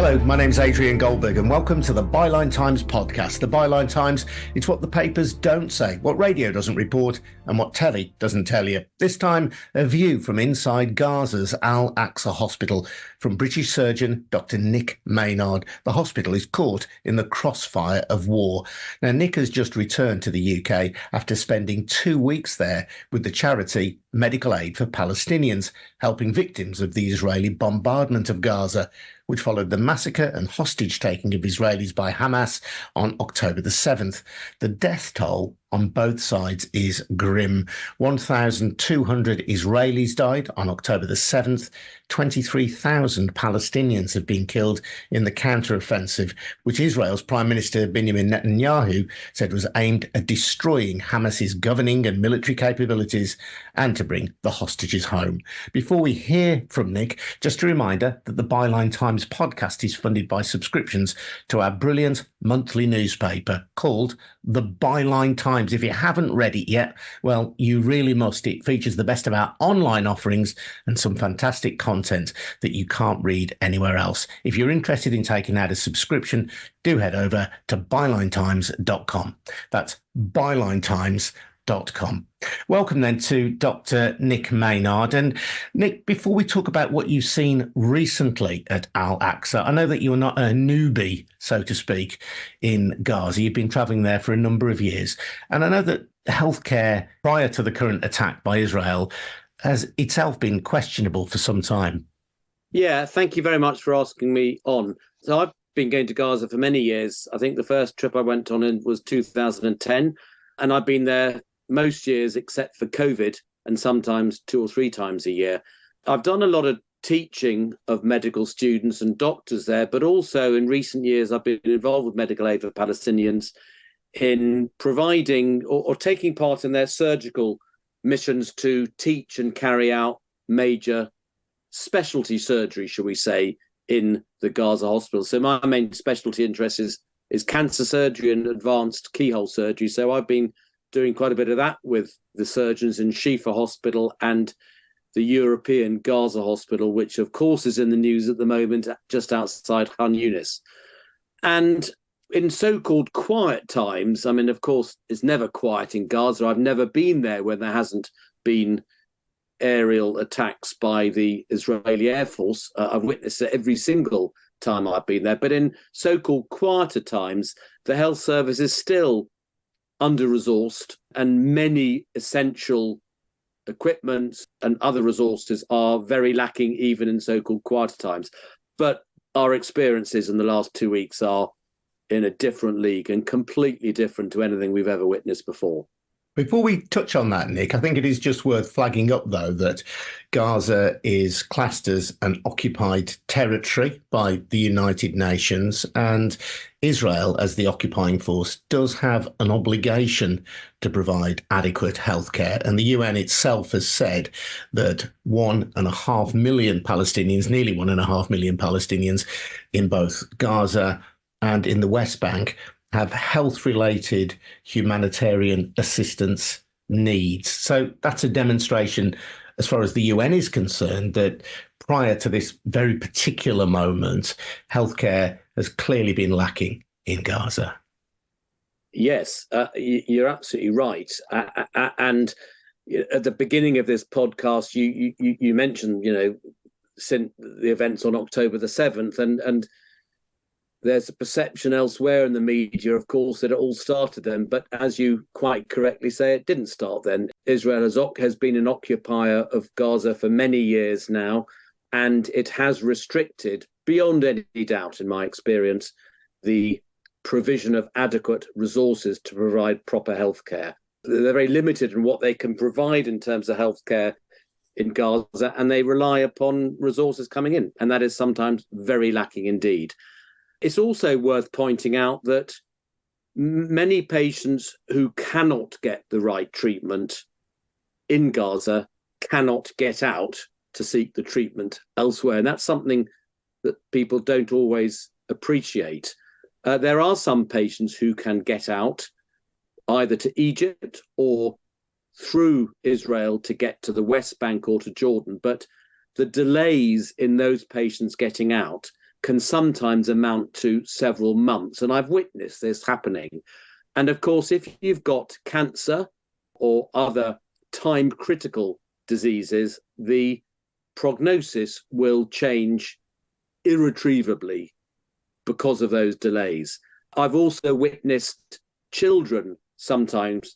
Hello, my name's Adrian Goldberg and welcome to the Byline Times podcast. The Byline Times, it's what the papers don't say, what radio doesn't report and what telly doesn't tell you. This time, a view from inside Gaza's Aqsa hospital from British surgeon Dr Nick Maynard. The hospital is caught in the crossfire of war. Now, Nick has just returned to the UK after spending 2 weeks there with the charity Medical Aid for Palestinians, helping victims of the Israeli bombardment of Gaza, which followed the massacre and hostage-taking of Israelis by Hamas on October the 7th. The death toll on both sides is grim. 1,200 Israelis died on October the 7th. 23,000 Palestinians have been killed in the counter-offensive, which Israel's Prime Minister Benjamin Netanyahu said was aimed at destroying Hamas's governing and military capabilities and to bring the hostages home. Before we hear from Nick, just a reminder that the Byline Times podcast is funded by subscriptions to our brilliant monthly newspaper called The Byline Times. If you haven't read it yet, well, you really must. It features the best of our online offerings and some fantastic content that you can't read anywhere else. If you're interested in taking out a subscription, do head over to bylinetimes.com. That's bylinetimes.com. Welcome then to Dr. Nick Maynard. And Nick, before we talk about what you've seen recently at Aqsa, I know that you're not a newbie, so to speak, in Gaza. You've been travelling there for a number of years. And I know that healthcare prior to the current attack by Israel has itself been questionable for some time. Yeah, thank you very much for asking me on. So I've been going to Gaza for many years. I think the first trip I went on was 2010, and I've been there most years except for COVID, and sometimes 2 or 3 times a year. I've done a lot of teaching of medical students and doctors there, but also in recent years I've been involved with Medical Aid for Palestinians in providing or taking part in their surgical missions to teach and carry out major specialty surgery, shall we say, in the Gaza hospital. So my main specialty interest is cancer surgery and advanced keyhole surgery. So I've been doing quite a bit of that with the surgeons in Shifa Hospital and the European Gaza Hospital, which of course is in the news at the moment, just outside Khan Yunis. And in so-called quiet times, I mean, of course, it's never quiet in Gaza. I've never been there when there hasn't been aerial attacks by the Israeli Air Force. I've witnessed it every single time I've been there. But in so-called quieter times, the health service is still under-resourced, and many essential equipment and other resources are very lacking even in so-called quieter times. But our experiences in the last 2 weeks are in a different league and completely different to anything we've ever witnessed before. Before we touch on that, Nick, I think it is just worth flagging up, though, that Gaza is classed as an occupied territory by the United Nations, and Israel, as the occupying force, does have an obligation to provide adequate healthcare. And the UN itself has said that 1.5 million Palestinians, nearly 1.5 million Palestinians in both Gaza and in the West Bank have health-related humanitarian assistance needs. So that's a demonstration, as far as the UN is concerned, that prior to this very particular moment, healthcare has clearly been lacking in Gaza. Yes, you're absolutely right. And at the beginning of this podcast, you mentioned, since the events on October the 7th, and there's a perception elsewhere in the media, of course, that it all started then. But as you quite correctly say, it didn't start then. Israel has been an occupier of Gaza for many years now, and it has restricted, beyond any doubt, in my experience, the provision of adequate resources to provide proper healthcare. They're very limited in what they can provide in terms of healthcare in Gaza, and they rely upon resources coming in, and that is sometimes very lacking indeed. It's also worth pointing out that many patients who cannot get the right treatment in Gaza cannot get out to seek the treatment elsewhere. And that's something that people don't always appreciate. There are some patients who can get out either to Egypt or through Israel to get to the West Bank or to Jordan. But the delays in those patients getting out can sometimes amount to several months. And I've witnessed this happening. And of course, if you've got cancer or other time-critical diseases, the prognosis will change irretrievably because of those delays. I've also witnessed children sometimes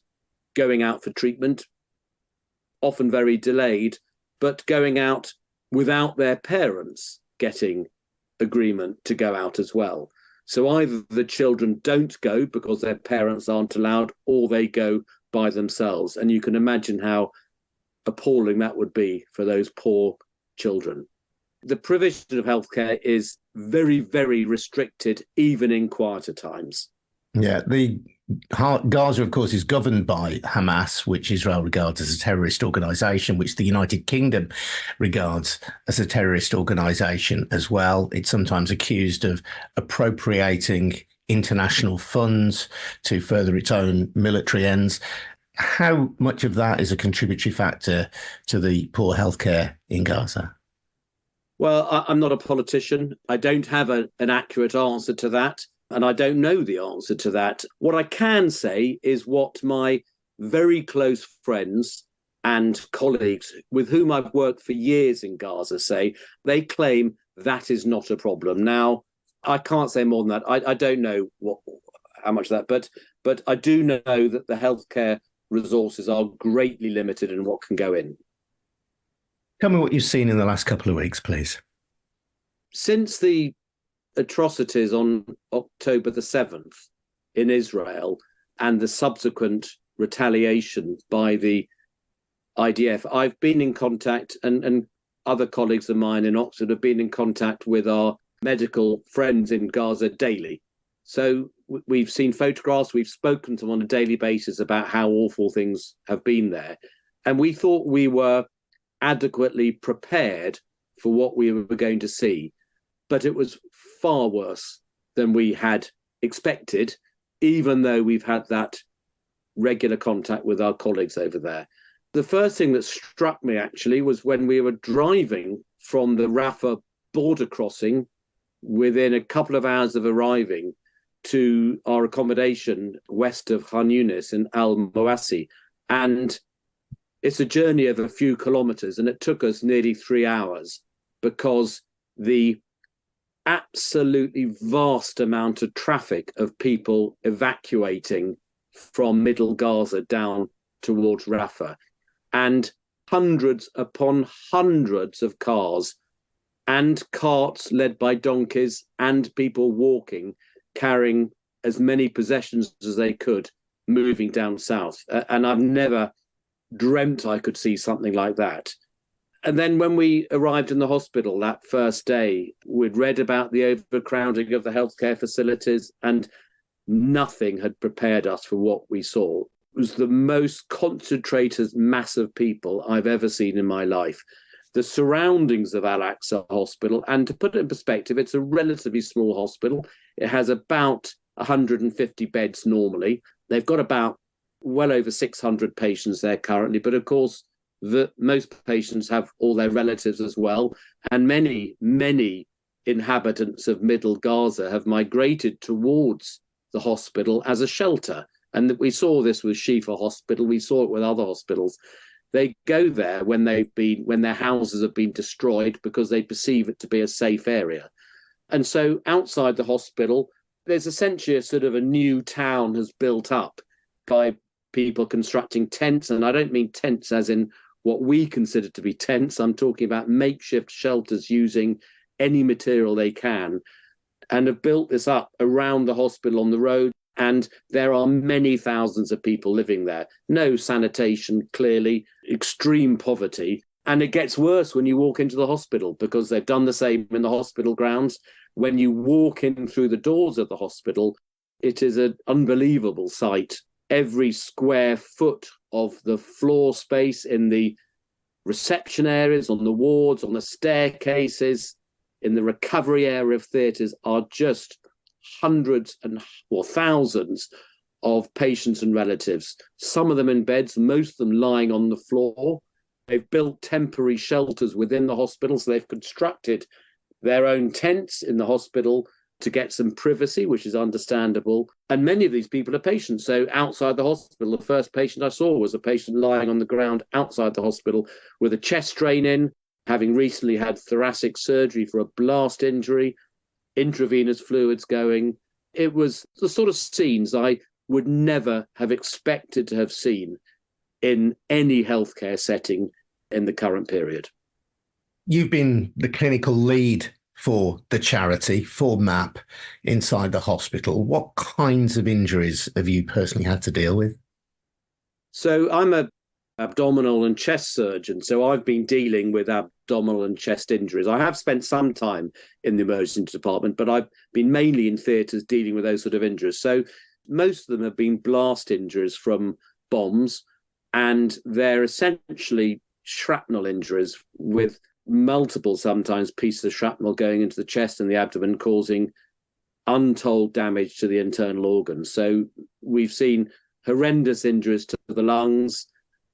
going out for treatment, often very delayed, but going out without their parents getting agreement to go out as well. So either the children don't go because their parents aren't allowed, or they go by themselves. And you can imagine how appalling that would be for those poor children. The provision of healthcare is very, very restricted, even in quieter times. Yeah, Gaza, of course, is governed by Hamas, which Israel regards as a terrorist organisation, which the United Kingdom regards as a terrorist organisation as well. It's sometimes accused of appropriating international funds to further its own military ends. How much of that is a contributory factor to the poor healthcare in Gaza? Well, I'm not a politician. I don't have an accurate answer to that. And I don't know the answer to that. What I can say is what my very close friends and colleagues with whom I've worked for years in Gaza say. They claim that is not a problem. Now, I can't say more than that. I don't know how much of that, but I do know that the healthcare resources are greatly limited in what can go in. Tell me what you've seen in the last couple of weeks, please. Since the atrocities on October the 7th in Israel and the subsequent retaliation by the IDF, I've been in contact, and other colleagues of mine in Oxford have been in contact with our medical friends in Gaza daily. So we've seen photographs, we've spoken to them on a daily basis about how awful things have been there. And we thought we were adequately prepared for what we were going to see. But it was far worse than we had expected, even though we've had that regular contact with our colleagues over there. The first thing that struck me, actually, was when we were driving from the Rafah border crossing within a couple of hours of arriving to our accommodation west of Khan Yunis in Al-Mawasi. And it's a journey of a few kilometers, and it took us nearly 3 hours because the absolutely vast amount of traffic of people evacuating from middle Gaza down towards Rafah, and hundreds upon hundreds of cars and carts led by donkeys and people walking, carrying as many possessions as they could, moving down south. And I've never dreamt I could see something like that. And then when we arrived in the hospital that first day, we'd read about the overcrowding of the healthcare facilities, and nothing had prepared us for what we saw. It was the most concentrated mass of people I've ever seen in my life. The surroundings of Al-Aqsa Hospital, and to put it in perspective, it's a relatively small hospital. It has about 150 beds normally. They've got about well over 600 patients there currently, but of course, most patients have all their relatives as well, and many inhabitants of middle Gaza have migrated towards the hospital as a shelter. And we saw this with Shifa Hospital, we saw it with other hospitals. They go there when their houses have been destroyed because they perceive it to be a safe area. And so outside the hospital, there's essentially a sort of a new town has built up by people constructing tents. And I don't mean tents as in what we consider to be tents. I'm talking about makeshift shelters using any material they can, and have built this up around the hospital on the road. And there are many thousands of people living there. No sanitation, clearly, extreme poverty. And it gets worse when you walk into the hospital, because they've done the same in the hospital grounds. When you walk in through the doors of the hospital, it is an unbelievable sight. Every square foot of the floor space in the reception areas, on the wards, on the staircases, in the recovery area of theatres are just hundreds or thousands of patients and relatives, some of them in beds, most of them lying on the floor. They've built temporary shelters within the hospital, so they've constructed their own tents in the hospital to get some privacy, which is understandable. And many of these people are patients. So outside the hospital, the first patient I saw was a patient lying on the ground outside the hospital with a chest drain in, having recently had thoracic surgery for a blast injury, intravenous fluids going. It was the sort of scenes I would never have expected to have seen in any healthcare setting in the current period. You've been the clinical lead for the charity, for MAP, inside the hospital. What kinds of injuries have you personally had to deal with? So I'm an abdominal and chest surgeon, so I've been dealing with abdominal and chest injuries. I have spent some time in the emergency department, but I've been mainly in theatres dealing with those sort of injuries. So most of them have been blast injuries from bombs, and they're essentially shrapnel injuries with multiple, sometimes, pieces of shrapnel going into the chest and the abdomen, causing untold damage to the internal organs. So we've seen horrendous injuries to the lungs.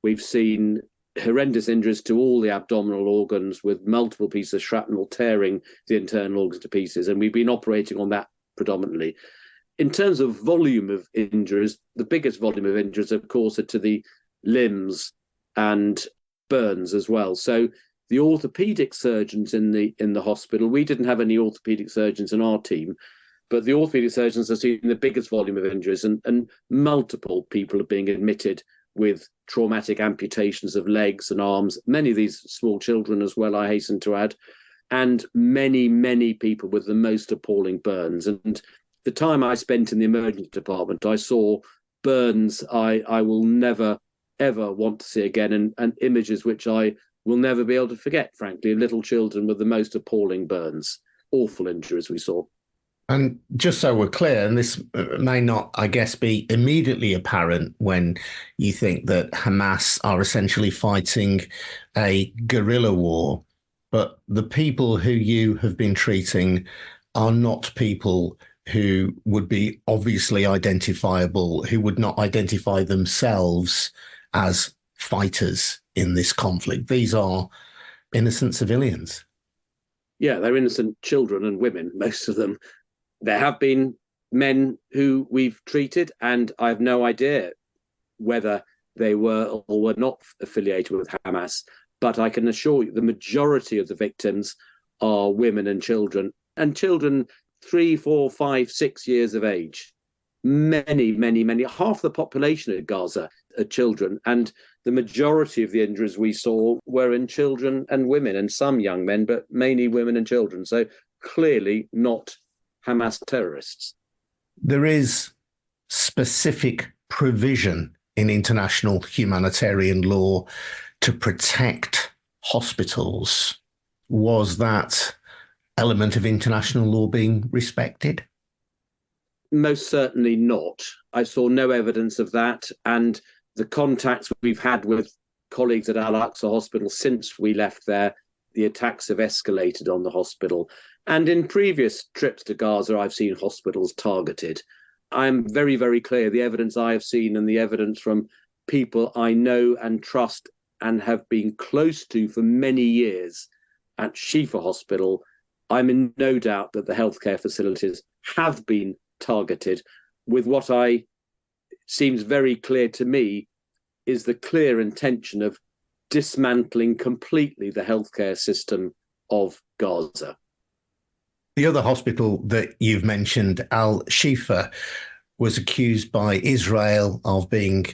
We've seen horrendous injuries to all the abdominal organs with multiple pieces of shrapnel tearing the internal organs to pieces. And we've been operating on that predominantly. In terms of volume of injuries, the biggest volume of injuries, of course, are to the limbs and burns as well. So the orthopedic surgeons in the hospital, we didn't have any orthopedic surgeons in our team, but the orthopedic surgeons are seeing the biggest volume of injuries, and multiple people are being admitted with traumatic amputations of legs and arms, many of these small children as well, I hasten to add, and many, many people with the most appalling burns. And the time I spent in the emergency department, I saw burns I will never, ever want to see again, and images which I will never be able to forget, frankly, little children with the most appalling burns, awful injuries we saw. And just so we're clear, and this may not, I guess, be immediately apparent when you think that Hamas are essentially fighting a guerrilla war, but the people who you have been treating are not people who would be obviously identifiable, who would not identify themselves as fighters in this conflict. These are innocent civilians. Yeah, they're innocent children and women, most of them. There have been men who we've treated, and I have no idea whether they were or were not affiliated with Hamas, but I can assure you the majority of the victims are women and children 3, 4, 5, 6 years of age. Many, many, many, half the population of Gaza are children, and the majority of the injuries we saw were in children and women, and some young men, but mainly women and children. So clearly not Hamas terrorists. There is specific provision in international humanitarian law to protect hospitals. Was that element of international law being respected? Most certainly not. I saw no evidence of that. And the contacts we've had with colleagues at Al-Aqsa Hospital since we left there, the attacks have escalated on the hospital. And in previous trips to Gaza, I've seen hospitals targeted. I'm very, very clear. The evidence I have seen and the evidence from people I know and trust and have been close to for many years at Shifa Hospital, I'm in no doubt that the healthcare facilities have been targeted with what seems very clear to me is the clear intention of dismantling completely the healthcare system of Gaza. The other hospital that you've mentioned, Al-Shifa, was accused by Israel of being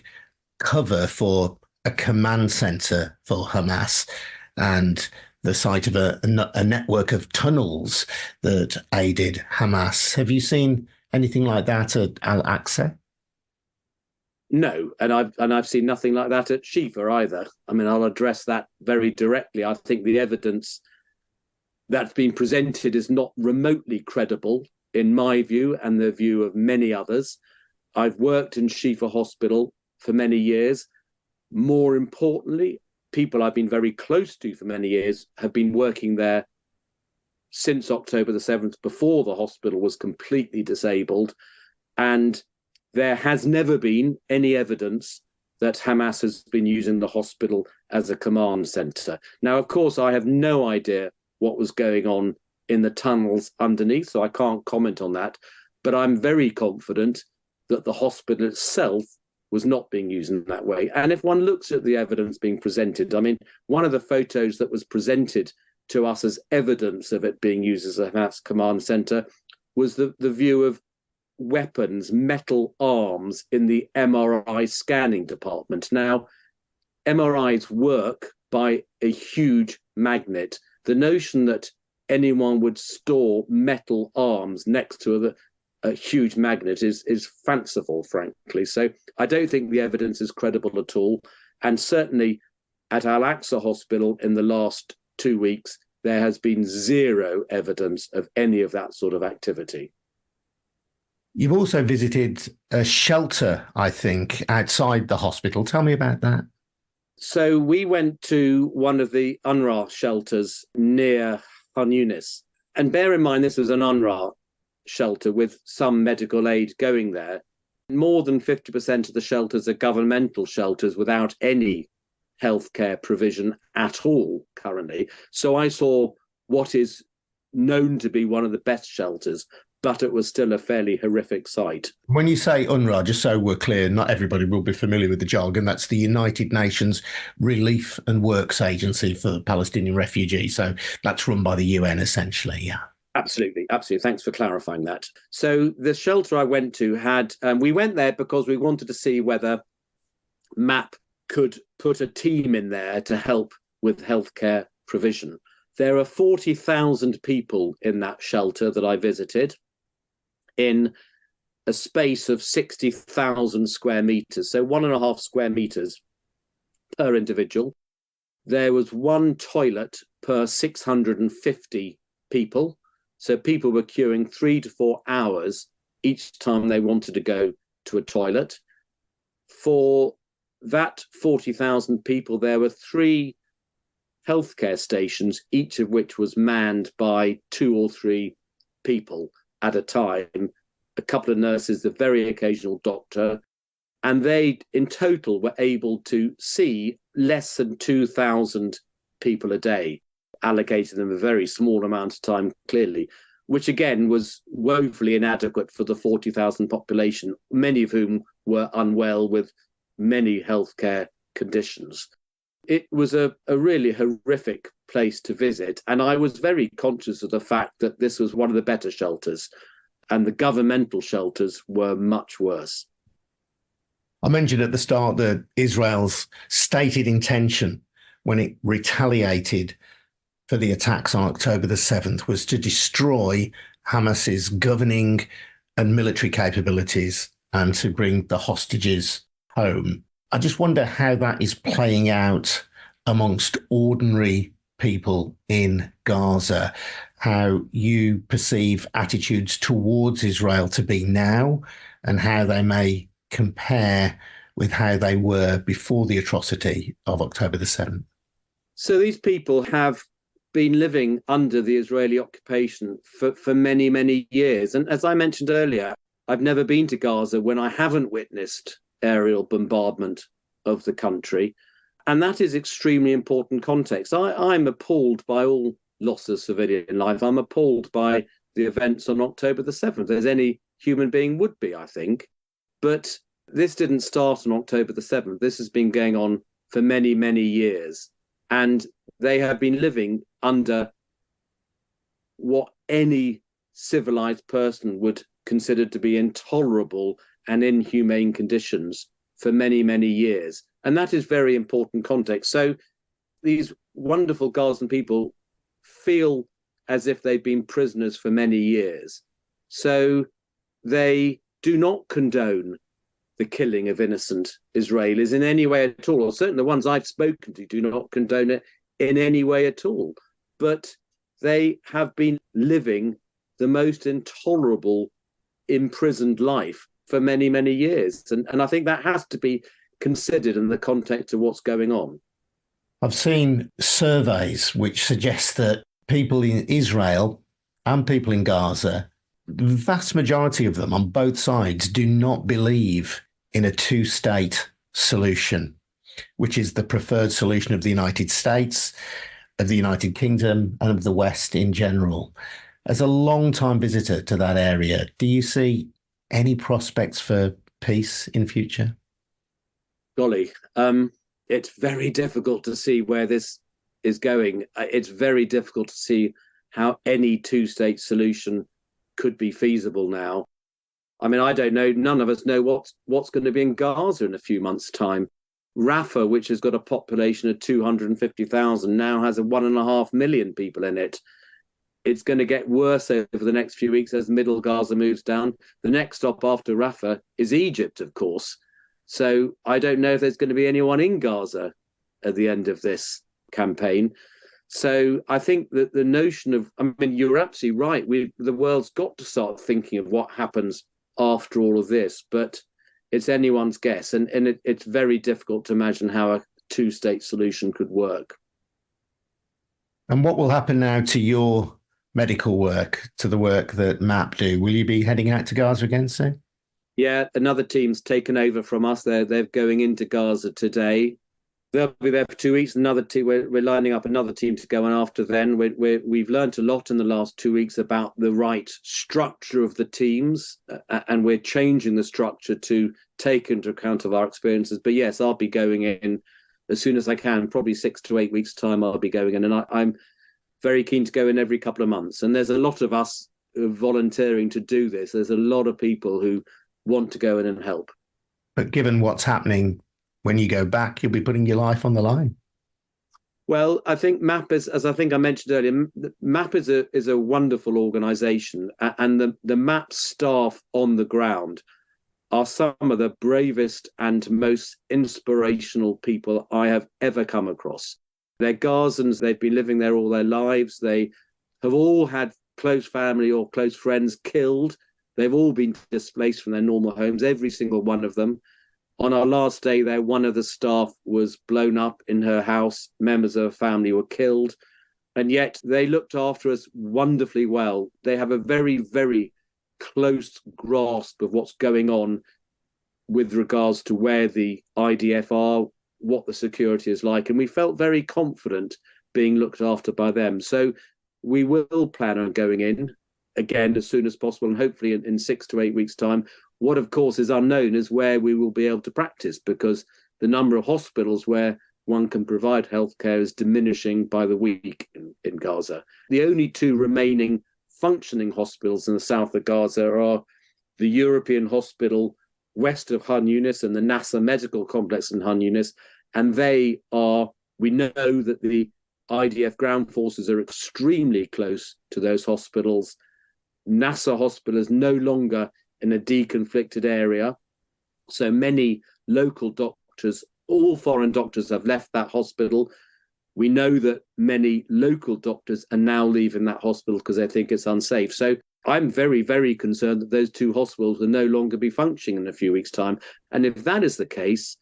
cover for a command center for Hamas and the site of a network of tunnels that aided Hamas. Have you seen anything like that at Al-Aqsa? No, and I've seen nothing like that at Shifa either. I mean, I'll address that very directly. I think the evidence that's been presented is not remotely credible, in my view, and the view of many others. I've worked in Shifa Hospital for many years. More importantly, people I've been very close to for many years have been working there since October the 7th, before the hospital was completely disabled. And there has never been any evidence that Hamas has been using the hospital as a command center. Now, of course, I have no idea what was going on in the tunnels underneath, so I can't comment on that. But I'm very confident that the hospital itself was not being used in that way. And if one looks at the evidence being presented, I mean, one of the photos that was presented to us as evidence of it being used as a Hamas command center was the view of weapons, metal arms in the MRI scanning department. Now, MRIs work by a huge magnet. The notion that anyone would store metal arms next to a huge magnet is fanciful, frankly. So I don't think the evidence is credible at all. And certainly at Al-Aqsa Hospital in the last 2 weeks, there has been zero evidence of any of that sort of activity. You've also visited a shelter, I think, outside the hospital. Tell me about that. So we went to one of the UNRWA shelters near Khan Yunis. And bear in mind, this was an UNRWA shelter with some medical aid going there. More than 50% of the shelters are governmental shelters without any healthcare provision at all currently. So I saw what is known to be one of the best shelters, but it was still a fairly horrific sight. When you say UNRWA, just so we're clear, not everybody will be familiar with the jargon, that's the United Nations Relief and Works Agency for Palestinian refugees. So that's run by the UN, essentially, yeah. Absolutely. Thanks for clarifying that. So the shelter I went to had, we went there because we wanted to see whether MAP could put a team in there to help with healthcare provision. There are 40,000 people in that shelter that I visited in a space of 60,000 square meters, so 1.5 square meters per individual. There was one toilet per 650 people. So people were queuing 3 to 4 hours each time they wanted to go to a toilet. For that 40,000 people, there were 3 healthcare stations, each of which was manned by 2 or 3 people at a time, a couple of nurses, the very occasional doctor, and they in total were able to see less than 2,000 people a day, allocated them a very small amount of time, clearly, which again was woefully inadequate for the 40,000 population, many of whom were unwell with many healthcare conditions. It was a really horrific place to visit. And I was very conscious of the fact that this was one of the better shelters and the governmental shelters were much worse. I mentioned at the start that Israel's stated intention when it retaliated for the attacks on October the 7th was to destroy Hamas's governing and military capabilities and to bring the hostages home. I just wonder how that is playing out amongst ordinary people in Gaza, how you perceive attitudes towards Israel to be now and how they may compare with how they were before the atrocity of October the 7th. So these people have been living under the Israeli occupation for many, many years. And as I mentioned earlier, I've never been to Gaza when I haven't witnessed aerial bombardment of the country. And that is extremely important context. I'm appalled by all loss of civilian life. I'm appalled by the events on October the 7th, as any human being would be, I think. But this didn't start on October the 7th. This has been going on for many, many years. And they have been living under what any civilized person would consider to be intolerable and inhumane conditions for many, many years. And that is very important context. So these wonderful Gazan people feel as if they've been prisoners for many years. So they do not condone the killing of innocent Israelis in any way at all, or certainly the ones I've spoken to do not condone it in any way at all. But they have been living the most intolerable imprisoned life for many, many years. And I think that has to be considered in the context of what's going on. I've seen surveys which suggest that people in Israel and people in Gaza, the vast majority of them on both sides, do not believe in a two-state solution, which is the preferred solution of the United States, of the United Kingdom and of the West in general. As a long-time visitor to that area, do you see any prospects for peace in future? Golly, it's very difficult to see where this is going. It's very difficult to see how any two-state solution could be feasible now. I mean, I don't know. None of us know what's going to be in Gaza in a few months' time. Rafah, which has got a population of 250,000, now has 1.5 million people in it. It's going to get worse over the next few weeks as Middle Gaza moves down. The next stop after Rafah is Egypt, of course. So I don't know if there's going to be anyone in Gaza at the end of this campaign. So I think that the notion of, I mean, you're absolutely right. The world's got to start thinking of what happens after all of this, but it's anyone's guess. And it's very difficult to imagine how a two-state solution could work. And what will happen now to your medical work, to the work that MAP do? Will you be heading out to Gaza again soon? Yeah, another team's taken over from us. They're going into Gaza today. They'll be there for 2 weeks. Another team, we're lining up another team to go on after then. We've learned a lot in the last 2 weeks about the right structure of the teams, and we're changing the structure to take into account of our experiences. But yes, I'll be going in as soon as I can, probably 6 to 8 weeks' time. I'll be going in, and I'm very keen to go in every couple of months. And there's a lot of us volunteering to do this. There's a lot of people who want to go in and help. But given what's happening, when you go back, you'll be putting your life on the line. Well, I think MAP is, as I think I mentioned earlier, MAP is a wonderful organisation, and the MAP staff on the ground are some of the bravest and most inspirational people I have ever come across. They're Gazans. They've been living there all their lives. They have all had close family or close friends killed. They've all been displaced from their normal homes, every single one of them. On our last day there, one of the staff was blown up in her house. Members of her family were killed. And yet they looked after us wonderfully well. They have a very, very close grasp of what's going on with regards to where the IDF are, what the security is like. And we felt very confident being looked after by them. So we will plan on going in again as soon as possible, and hopefully in 6 to 8 weeks' time. What, of course, is unknown is where we will be able to practice, because the number of hospitals where one can provide healthcare is diminishing by the week in Gaza. The only two remaining functioning hospitals in the south of Gaza are the European Hospital west of Khan Yunis and the NASA Medical Complex in Khan Yunis. And we know that the IDF ground forces are extremely close to those hospitals. NASA Hospital is no longer in a deconflicted area. So many local doctors, all foreign doctors, have left that hospital. We know that many local doctors are now leaving that hospital because they think it's unsafe. So I'm very, very concerned that those two hospitals will no longer be functioning in a few weeks' time. And if that is the case,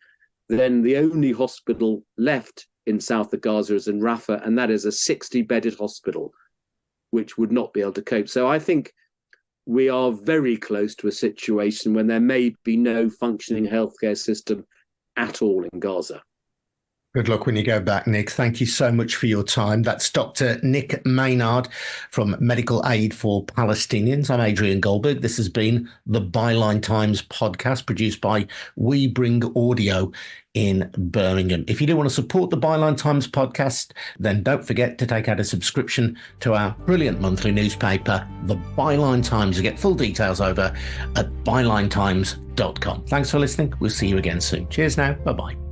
then the only hospital left in south of Gaza is in Rafah, and that is a 60-bedded hospital, which would not be able to cope. So I think we are very close to a situation when there may be no functioning healthcare system at all in Gaza. Good luck when you go back, Nick. Thank you so much for your time. That's Dr. Nick Maynard from Medical Aid for Palestinians. I'm Adrian Goldberg. This has been the Byline Times podcast, produced by We Bring Audio in Birmingham. If you do want to support the Byline Times podcast, then don't forget to take out a subscription to our brilliant monthly newspaper, the Byline Times. You get full details over at bylinetimes.com. Thanks for listening. We'll see you again soon. Cheers now. Bye-bye.